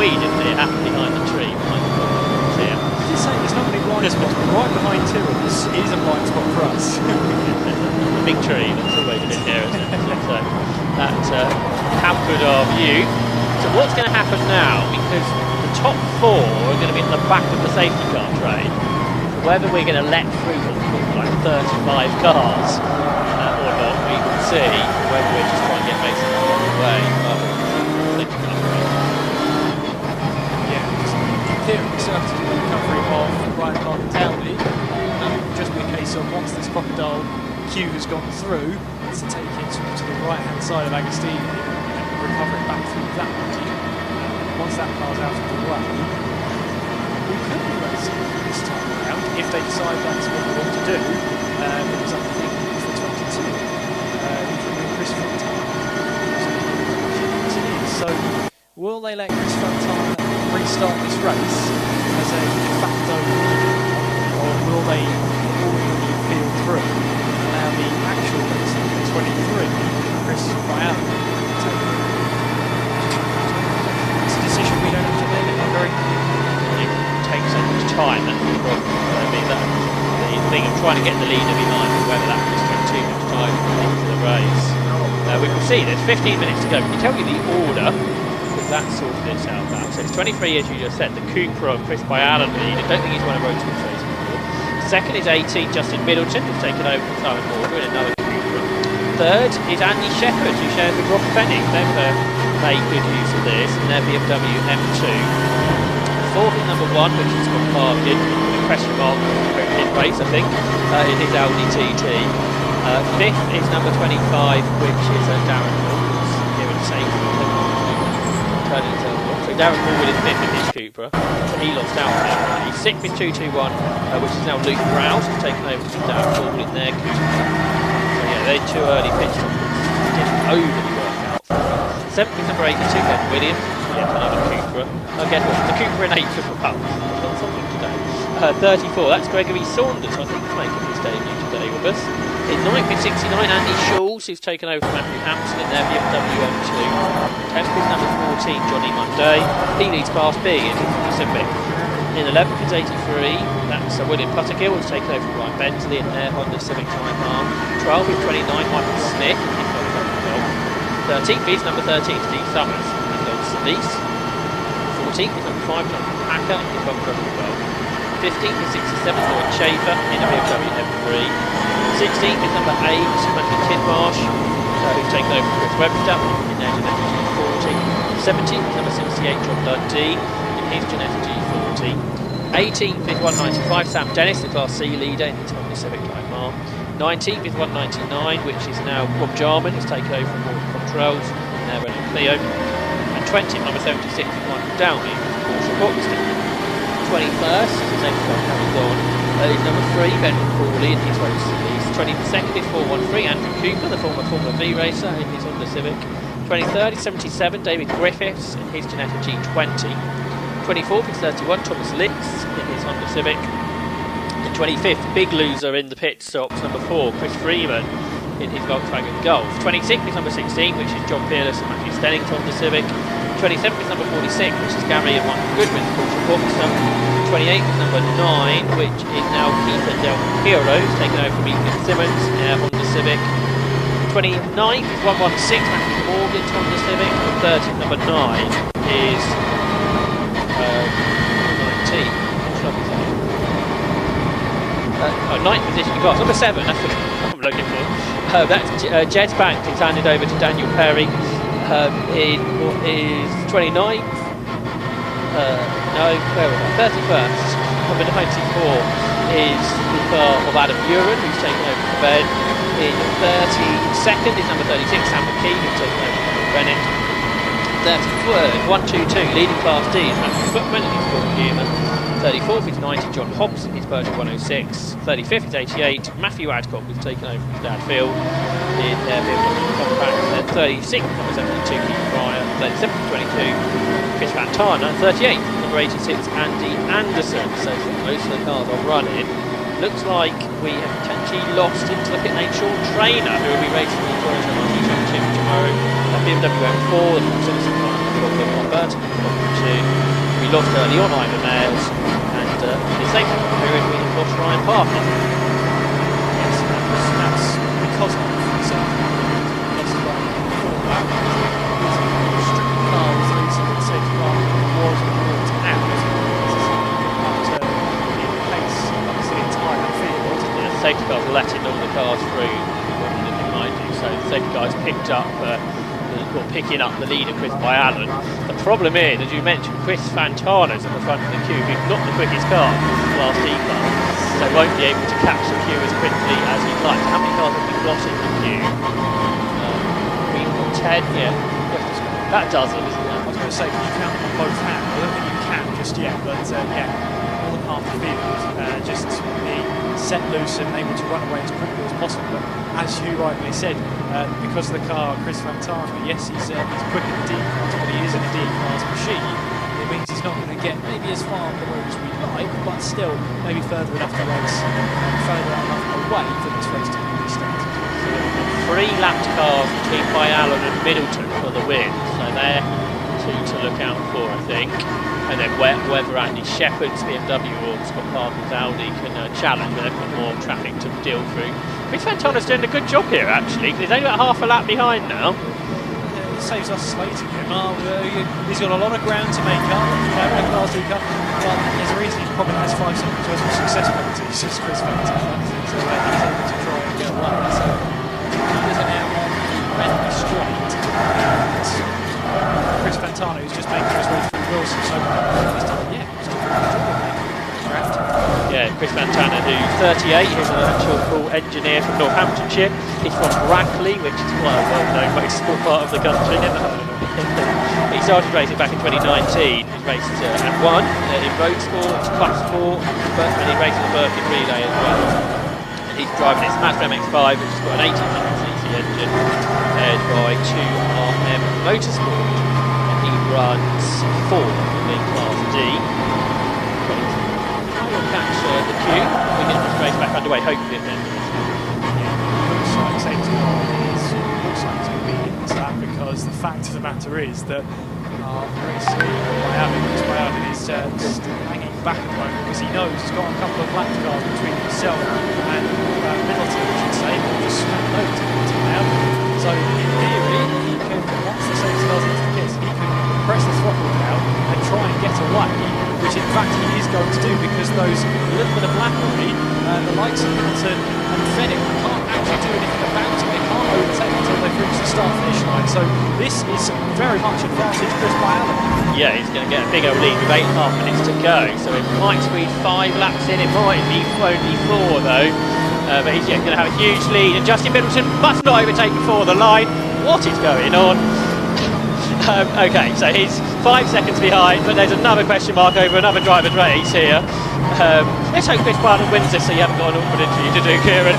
We didn't see it happen behind the tree. Did you say there's not many blind spots, but right behind two of us is a blind spot for us. The big tree that's always been here, isn't it? So that hampered our view. So what's going to happen now? Because the top four are going to be at the back of the safety car train. Whether we're going to let through like 35 cars or not, we can see. Whether we're just trying to get Mason along the way. Certainly the recovery of Ryan Clark Downey. Just be a case of once this crocodile queue has gone through, it's to take it to the right hand side of Agostini and recover it back through that way. Once that car's out of the way, we could be racing this time around if they decide that's what they want to do. Because I think for 22, Chris Fontana. So will they let Chris Fontana restart this race as a de facto, or will they already feel through and allow the actual race in 23, Chris Byal to take it? It's a decision we don't have to make. It takes so much time, that's the problem. I mean, the thing of trying to get the leader behind, whether that was too much time into the race. We can see there's 15 minutes to go. Can you tell me the order? That sorted this out now. So it's 23 as you just said. The Cupra and Chris Byal lead. I don't think he's won a Roadsports race before. Second is 18 Justin Middleton, who's taken over from Simon Morgan in another Cupra. Third is Andy Shepherd, who shares with Rob Fenning. They've made good use of this in their BMW M2. Fourth is number 1, which is Scott Parkin, with a question mark in race, I think. It is Audi TT. Fifth is number 25, which is Darren Mills here in St. So Darren Hall is fifth in his Cupra, so he lost out on that. He's sixth in 221, which is now Luke Rouse, who's taken over from Darren Hall in their Cupra. So yeah, they two early pit stops didn't overly work out. Seventh is number 82, Ben Williams, yet another Cupra. Oh, guess what? The Cupra in 8 Triple Cup. Got something today. 34, that's Gregory Saunders, I think he's making his debut today with us. In 9th is 69, Andy Schulz, who's taken over from Matthew Hampson in their BMW M2. 10th is number 14, Johnny Munday. He leads Class B in Pacific. In 11th is 83, that's William Buttergill, who's taken over from Ryan Bensley in their Honda Civic Type R. 12th is 29, Michael Smith, in 13th is number 13, Steve Summers, in Don Solis. 14th is number 5, Jonathan Packer, in Bumper 12. 15th is 67, Lloyd Schaefer, in a BMW M3. 16th is number 8, Matthew Tidmarsh, who's taken over from Chris Webster in their Genetic G40. 17th is number 68, John Dundee in his Genetic G40. 18th is 195, Sam Dennis, the Class C leader in his Honda Civic Type R. 19th is 199, which is now Rob Jarman, who's taken over from Morgan Controls in their Renault Clio. And 20th, number 76, is Michael Downey, Porsche Boxster. 21st, as everyone having gone, is number 3, Ben Crawley in his Roadsports 22nd is 413, Andrew Cooper, the former Formula V racer in his Honda Civic. 23rd is 77, David Griffiths in his Ginetta G20. 24th is 31, Thomas Litz in his Honda Civic. The 25th, big loser in the pit stops, number 4, Chris Freeman in his Volkswagen Golf. 26th is number 16, which is John Peerless and Matthew Stenning's Honda Civic. 27th is number 46, which is Gary and Michael Goodwin's Porsche Boxer. 28th is number 9, which is now Keith Del Piero, taken over from Ethan Simmons in our Honda Civic. 29th is 116, Matthew Morgan's Honda Civic. And 30th, number 9, is 19. Ninth position in class. Number 7, that's what I'm looking for. That's Jed Banks. It's handed over to Daniel Perry. In what is 29th? No, where was I? 31st. Number 94 is the car of Adam Buren, who's taken over from Ben. In 32nd is number 36, Sam McKee, who's taken over from Bennett. 33rd, 122, leading Class D is Matthew Footman in his Ford Puma. 34th is 90, John Hobbs in his Peugeot 106. 35th is 88, Matthew Adcock, who's taken over from Dad Phil in their BMW Compact. And then 36th, number 72, Keith Fryer. 37th, 22, Chris Fantana. 38th, number 86, Andy Anderson. So most of the cars are running. Looks like we have potentially lost into the pit lane Sean Trainer, who will be racing the Toyota Motor Championship tomorrow at BMW M4. The Citizen car on Burton, 2. We lost early on Ivan Mayers, and in the same period we lost Ryan Parker. Yes, that's because of himself. Lost Ryan before that. Strict car was losing and safety car was brought out. But in place, obviously the entire field. Yeah, safety cars letting all the cars through what they might do. So the safety cars picked up picking up the leader, Chris by Allen. The problem is, as you mentioned, Chris Fantana's at the front of the queue. He's not the quickest car in the Class D class, so won't be able to catch the queue as quickly as he'd like. How many cars have we got in the queue? We've got 10, yeah. That does it, isn't it? I was going to say, can you count them on both hands? I don't think you can just yet, but yeah, more than half the field just being set loose and able to run away as quickly as possible. But as you rightly said, because of the car, Chris Fantana, yes, he's quick in the D class, but he is in a D class machine. It means he's not going to get maybe as far on the road as we'd like, but still maybe further enough to race, further enough away for this race to be restarted. 3 lapped cars between Allen and Middleton for the win, so they're 2 to look out for, I think. And then whether Andy Shepherd's BMW or Scott Parker's Audi can challenge, but they've got more traffic to deal through. Chris Fantana's doing a good job here, actually, because he's only about half a lap behind now. It saves us slating him. He's got a lot of ground to make up, Class D car, but there's a reason he probably has 5 seconds worth of success penalties, just Chris Fantana. So he's able to try and get away. So he doesn't have incredibly straight. Chris Fantana, who's just making his way through Wilson, so he's done, yeah, he's done a good job of making the draft. Yeah, Chris Fantana, who's 38, he's an actual cool engineer from Northamptonshire. He's from Brackley, which is quite a well-known motorsport part of the country. He started racing back in 2019. He raced and won in Roadsports, Club Sport, and he raced in the Birkin Relay as well. And he's driving his Mazda MX-5, which has got an 1800cc engine, paired by 2RM Motorsport. And he runs 4 in Class D. We'll catch the queue. We get this race back underway, hopefully at the end of this. Looks like safety car is going to be in this lap, because the fact of the matter is that race Allen is just hanging back at the moment, because he knows he's got a couple of lap cars between himself and Middleton, I should say, but just smacked over to Middleton now. So in theory, he can, once the safety car's into the pits, he can press the throttle down and try and get away, which in fact he is going to do, because those little bit of lapping, the likes of Middleton and Fenwick can't actually do anything about it. They can't overtake until they've reached the start-finish line. So this is very much advantage Chris by Allen. Yeah, he's going to get a big old lead with 8.5 minutes to go. So it might squeeze 5 laps in. It might be only 4 though. But he's going to have a huge lead. And Justin Middleton must not overtake before the line. What is going on? Okay, so he's 5 seconds behind, but there's another question mark over another driver's race here. Let's hope Chris Barnum wins this so you haven't got an awkward interview to do, Kieran.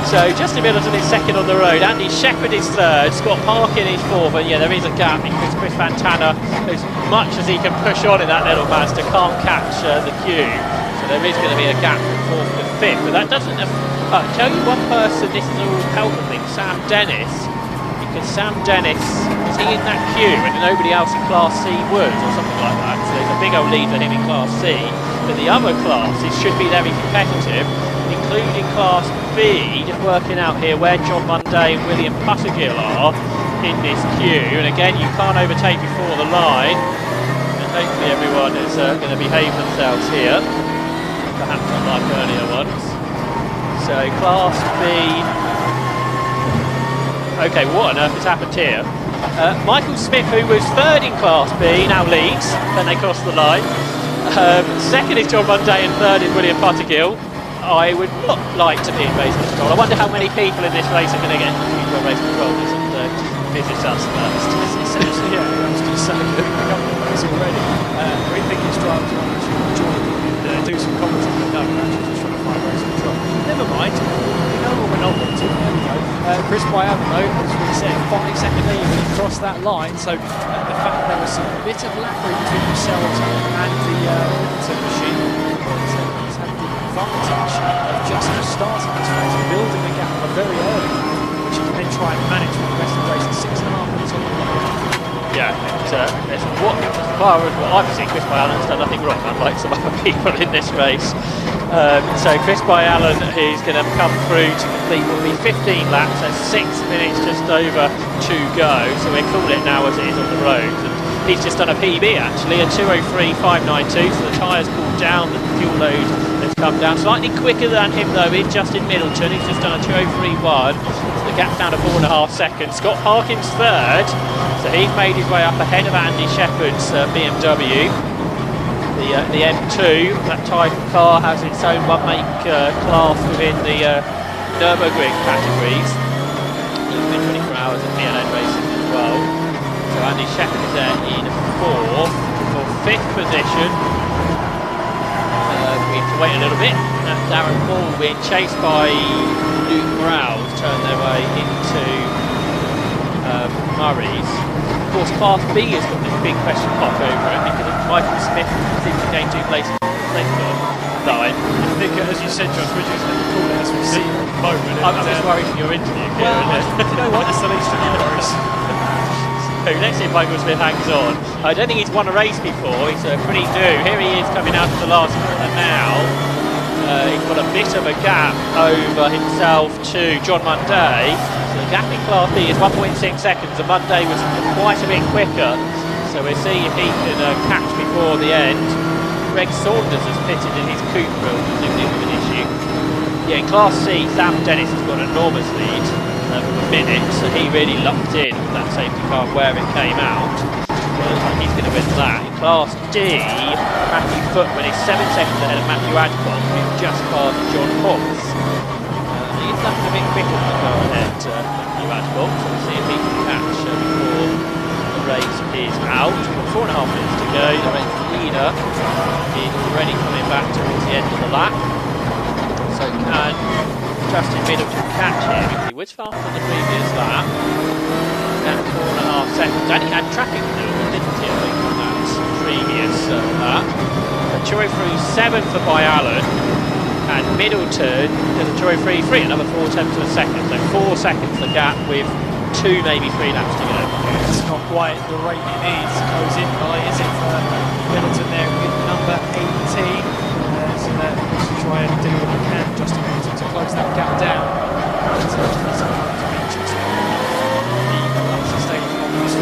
So Justin Middleton is second on the road, Andy Shepherd is third, Scott Parkin is fourth, and yeah, there is a gap because Chris Fantana, as much as he can push on in that little Mazda, can't catch the queue. So there is going to be a gap from fourth to fifth, but that doesn't tell you one person, this is all helpful thing, Sam Dennis, because Sam Dennis, is he in that queue and nobody else in Class C was, or something like that, so there's a big old lead for him in Class C, but the other classes should be very competitive, including Class B, just working out here where John Munday and William Puttergill are in this queue, and again you can't overtake before the line, and hopefully everyone is going to behave themselves here, perhaps unlike earlier ones. So Class B, okay, what on earth has happened here? Michael Smith, who was third in Class B, now leads, then they cross the line. Second is John Munday and third is William Puttergill. I would not like to be in race control. I wonder how many people in this race are going to get confused by race controllers and visit us first. Essentially, yeah, I was going to say, a couple of races already. We think it's drivers want to join and do some commentary, but no, we're actually just trying to find race control. Never mind, we know what we're not wanting. There we go. Chris Byam, though, as we said, 5 second lead when he crossed that line, so the fact there was a bit of lappery between themselves and the machine, but he's had the advantage of just starting this race, building a gap very early, which he can then try and manage for the rest of the race at 6.5 minutes on the clock. Yeah, as far as what I've seen, Chris Byallen's done nothing wrong, unlike some other people in this race. So Chris Byallen is going to come through to complete what will be 15 laps, so 6 minutes just over to go. So we'll call it now as it is on the roads. And he's just done a PB actually, a 2:03.592, so the tyres cooled down, the fuel load has come down. Slightly quicker than him though in Justin Middleton, he's just done a 2:03.1, so the gap's down to 4.5 seconds. Scott Parkin's third, so he's made his way up ahead of Andy Shepherd's BMW. The M2, that type of car has its own one-make class within the Nürburgring categories. There's been 24 hours of PLN racing as well. So Andy Shepherd is there in fourth. For fifth position, we have to wait a little bit. Darren Paul being chased by Luke Browse, turned their way into Murray's. Of course, Class B has got this big question mark over it because Michael Smith seems to gain 2 places on the line. I think, as you said, Josh, we're just going to call it as we see it at the moment. I'm just worried for your interview. Well, you know what? That's the least of your worries. So let's see if Michael Smith hangs on. I don't think he's won a race before. He's pretty new. Here he is coming out of the last corner now. He's got a bit of a gap over himself to John Munday. So the gap in Class B is 1.6 seconds, and Munday was quite a bit quicker. So we'll see if he can catch before the end. Greg Saunders has pitted in his Cupra, presumably with an issue. Yeah, in Class C, Sam Dennis has got an enormous lead for a minute, so he really locked in with that safety car where it came out. Looks like he's going to win that. In Class D, Matthew Footman is 7 seconds ahead of Matthew Adcock, who's just passed John Hobbs. He's left a bit quicker than the car ahead, Matthew Adcock, so we'll see if he can catch before the race is out. 4.5 minutes to go. The race leader is already coming back towards the end of the lap. So can Justin Middleton catch him? He was faster than the previous lap. Down 4.5 seconds. And he had traffic maneuver, didn't he? I think on that previous lap. 2:03.7 for Byallen. And Middleton does a 2:03.3, another 4 tenths of a second. So 4 seconds the gap with 2, maybe 3 laps to go. It's not quite the rate he needs to close in by, is it, for Middleton there with number 18. So let's try and do what we can, Justin Middleton, to close that gap down.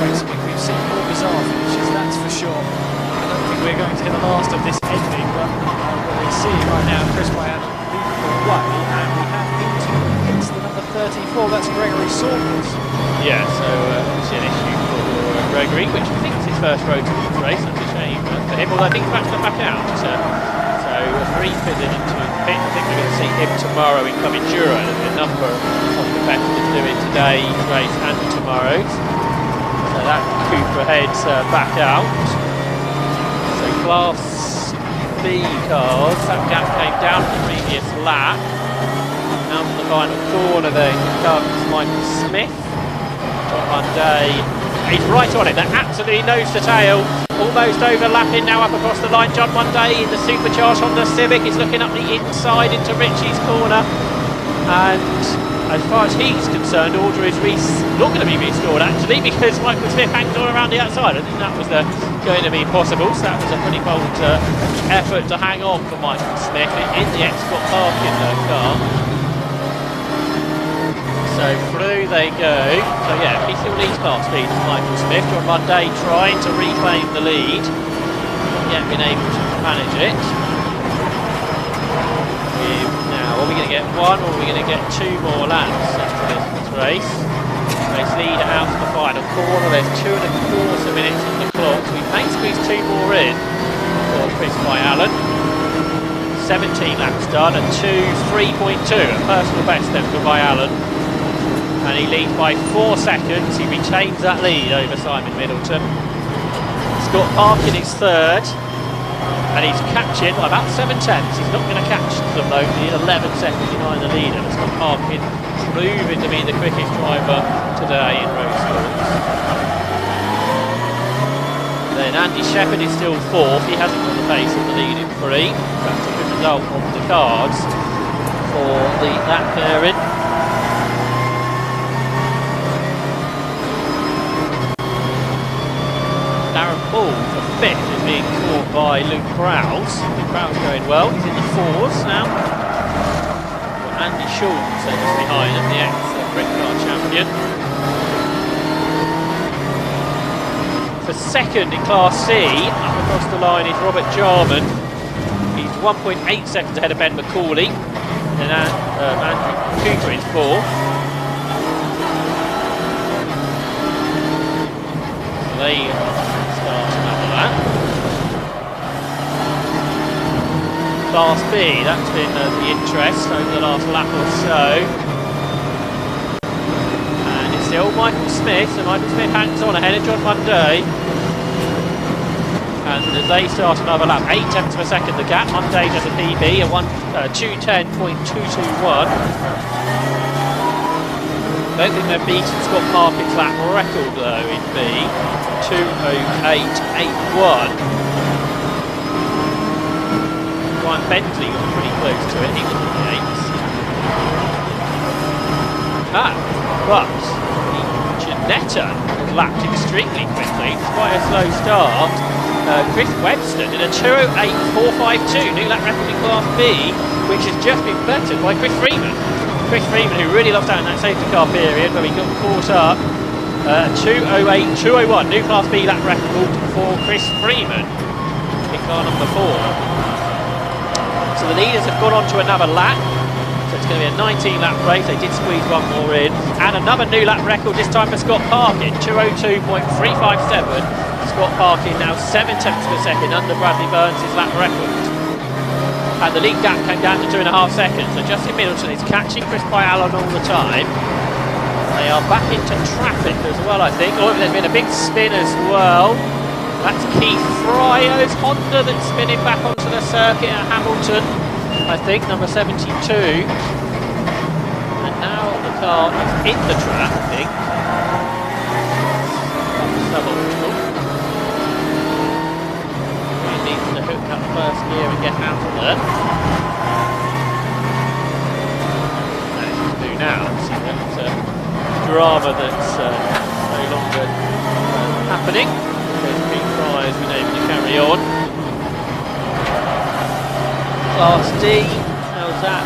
We've seen more bizarre finishes, that's for sure. I don't think we're going to hit the last of this ending, but what we see right now, Chris Byam leading the way, and we have into the number 34, that's Gregory Saunders. Yeah, so obviously an issue for Gregory, which I think is his first Roadsports race. That's a shame for him, although I think he's about to come back out. So a brief visit into the pit. I think we're going to see him tomorrow in Cominjuro. There's a number of competitors doing today's race and tomorrow's. So that Cooper heads back out. So Class B cars, that gap came down the previous lap. Now to the final corner then comes Michael Smith. John Monday, he's right on it, they're absolutely nose to tail. Almost overlapping now up across the line. John Monday in the supercharged Honda Civic is looking up the inside into Richie's corner. And as far as he's concerned, order is not going to be restored actually, because Michael Smith hangs on around the outside. I think that was going to be possible, so that was a pretty bold effort to hang on for Michael Smith in the Escort parking car. So through they go. So yeah, he still leads Class B to Michael Smith. John Monday trying to reclaim the lead, not yet been able to manage it. Now, are we going to get one or are we going to get two more laps after this race? Race leader out to the final corner. There's 2.25 minutes on the clock. So we may squeeze two more in for Chris by Allen. 17 laps done and 3.2, a personal best then for by Allen. And he leads by 4 seconds. He retains that lead over Simon Middleton. Scott Parkin is third. And he's catching by about 7 tenths. He's not going to catch them though. He's 11 seconds behind the leader. Scott Parkin proving to be the quickest driver today in Roadsports. Then Andy Shepherd is still fourth. He hasn't got the pace of the lead in 3. That's a good result on the cards for that pairing. Darren Paul for 5th is being caught by Luke Prowse. Luke Prowse going well, he's in the 4s now. Andy Schultz just behind him, the ex-Brit Car champion. For 2nd in Class C, up across the line is Robert Jarman. He's 1.8 seconds ahead of Ben McCauley. And Andrew Cooper is 4th. They start another lap. Class B, that's been the interest over the last lap or so. And it's still Michael Smith, so Michael Smith hangs on ahead of John Monday. And as they start another lap, 8 tenths per second the gap. Monday does a PB, a 2:10.221. I don't think they've beaten Scott Parkin's lap record though in B, 2:08.81. Ryan Bentley got pretty close to it, he was in the 8s. But Snetterton was lapped extremely quickly, despite a slow start. Chris Webster did a 2:08.452, new lap record in Class B, which has just been bettered by Chris Freeman. Chris Freeman, who really lost out in that safety car period where he got caught up. 2:08.201, new Class B lap record for Chris Freeman in car number 4. So the leaders have gone on to another lap. So it's going to be a 19 lap race. They did squeeze one more in. And another new lap record, this time for Scott Parkin, 2:02.357. Scott Parkin now 7 tenths per second under Bradley Burns' lap record. And the lead gap came down to 2.5 seconds. So Justin Middleton is catching Chris Allen all the time. They are back into traffic as well, I think. Oh, there's been a big spin as well. That's Keith Fryo's Honda that's spinning back onto the circuit at Hamilton, I think, number 72. And now the car is in the trap, I think. Suboptimal. He needs to hook up first gear and get out of there. That is to do now. See that drama that's no longer happening. Pete Fry has been able to carry on. Class D, how's that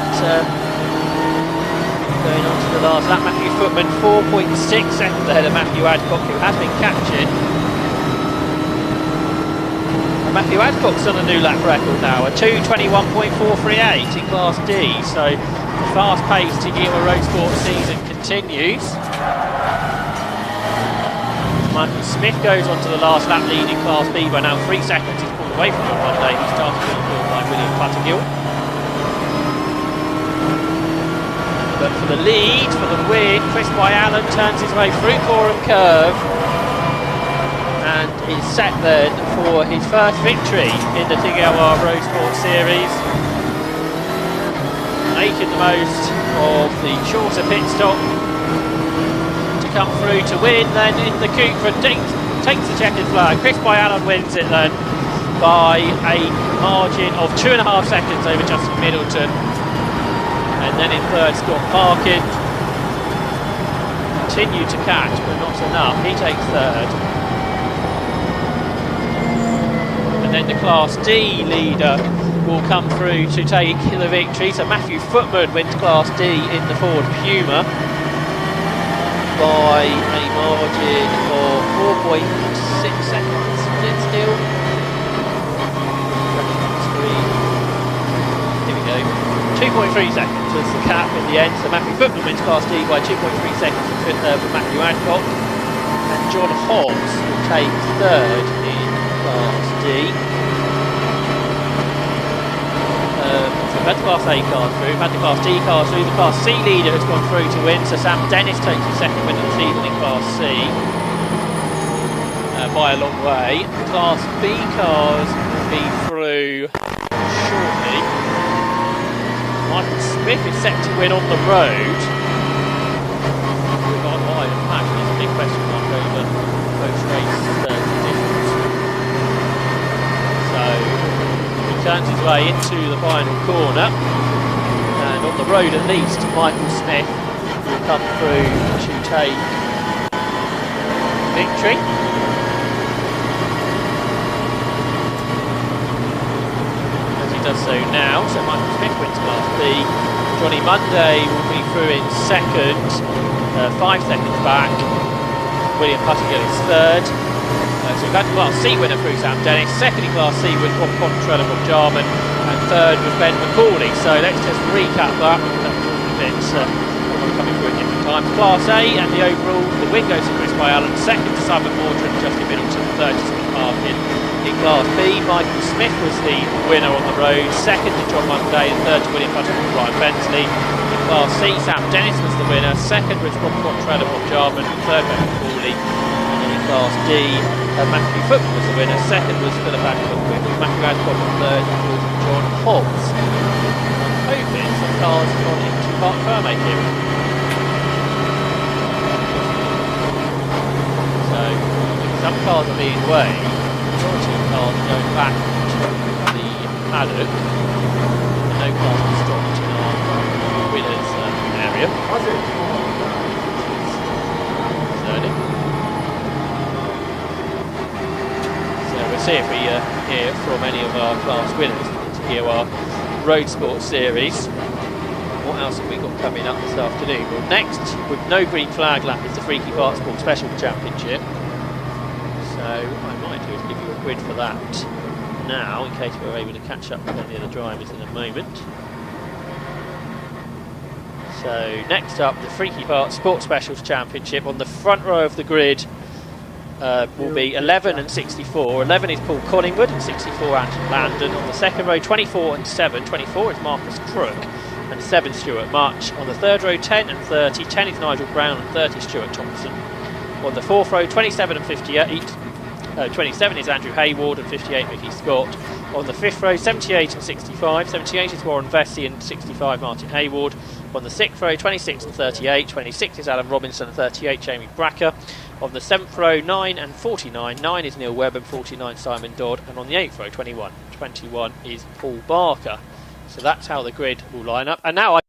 going on to the last lap? Matthew Footman 4.6 seconds ahead of Matthew Adcock, who has been catching. And Matthew Adcock's on a new lap record now, a 2:21.438 in Class D, so the fast pace to Yuma Roadsports season continues. Michael Smith goes on to the last lap lead in Class B by now 3 seconds. He's pulled away from him one day. He started being pulled by William Pattergill. But for the lead, for the win, Chris Allen turns his way through Coram Curve. and is set then for his first victory in the TDIs Roadsports series, making the most of the shorter pit stop to come through to win. Then in the Cupra takes the checkered flag. Chris Byallen wins it then by a margin of 2.5 seconds over Justin Middleton. And then in third, Scott Parkin continued to catch, but not enough. He takes third. And then the Class D leader will come through to take the victory. So Matthew Footman wins Class D in the Ford Puma by a margin of 4.6 seconds. Still. Here we go. 2.3 seconds was the cap in the end. So Matthew Footman wins Class D by 2.3 seconds for Matthew Adcock. And John Hobbs will take third in Class D. So we've had the Class A car through, we've had the Class D car through, the Class C leader has gone through to win, so Sam Dennis takes the second win of the season in Class C by a long way. The Class B cars will be through shortly. Michael Smith is set to win on the road. What I imagine is a big question mark over post-race conditions. So he turns his way into the final corner, and on the road at least, Michael Smith will come through to take victory. Does so now, so Michael Smith wins Class B. Johnny Monday will be through in second, 5 seconds back. William Puttigill is third. So we've had the Class C winner through Sam Dennis. Second in Class C was Rob Contrell and Rob Jarman, and third was Ben McCauley. So let's just recap that. That was a bit coming through at different times. Class A and the overall, the win goes to Chris Byallen. Second to Simon Mordred and Justin Middleton. Third to Scott Parkin. In Class B, Michael Smith was the winner on the road, second to John Monday, and third to William Puttigill and Ryan Bensley. In Class C, Sam Dennis was the winner, second was Rob Contrell and Rob Jarman, third Ben McCauley. And then in Class D, Matthew Footman was the winner, second was Philip Adcock with Matthew Adcock, and third was John Hobbs. I'm hoping some cars have gone into Park Fairmake here. So, some cars are being weighed. Majority of cars going back to the paddock, and no cars are stopped in our winners area. So we'll see if we hear from any of our class winners to hear our Roadsports series. What else have we got coming up this afternoon? Well, next, with no green flag lap, is the Freaky Parts Sport Special Championship. So I might do is give you a quid for that now, in case we're able to catch up with any of the drivers in a moment. So next up, the Freaky Parts Sport Specials Championship. On the front row of the grid will be 11 and 64. 11 is Paul Collingwood and 64 Anton Landon. On the second row, 24 and 7. 24 is Marcus Crook and 7 Stuart Much. On the third row, 10 and 30. 10 is Nigel Brown and 30 Stuart Thompson. On the fourth row, 27 and 58. 27 is Andrew Hayward and 58 Mickey Scott. On the fifth row, 78 and 65. 78 is Warren Vesey and 65 Martin Hayward. On the sixth row, 26 and 38. 26 is Alan Robinson and 38 Jamie Bracker. On the seventh row, 9 and 49. 9 is Neil Webb and 49 Simon Dodd. And on the eighth row, 21. 21 is Paul Barker. So that's how the grid will line up. And now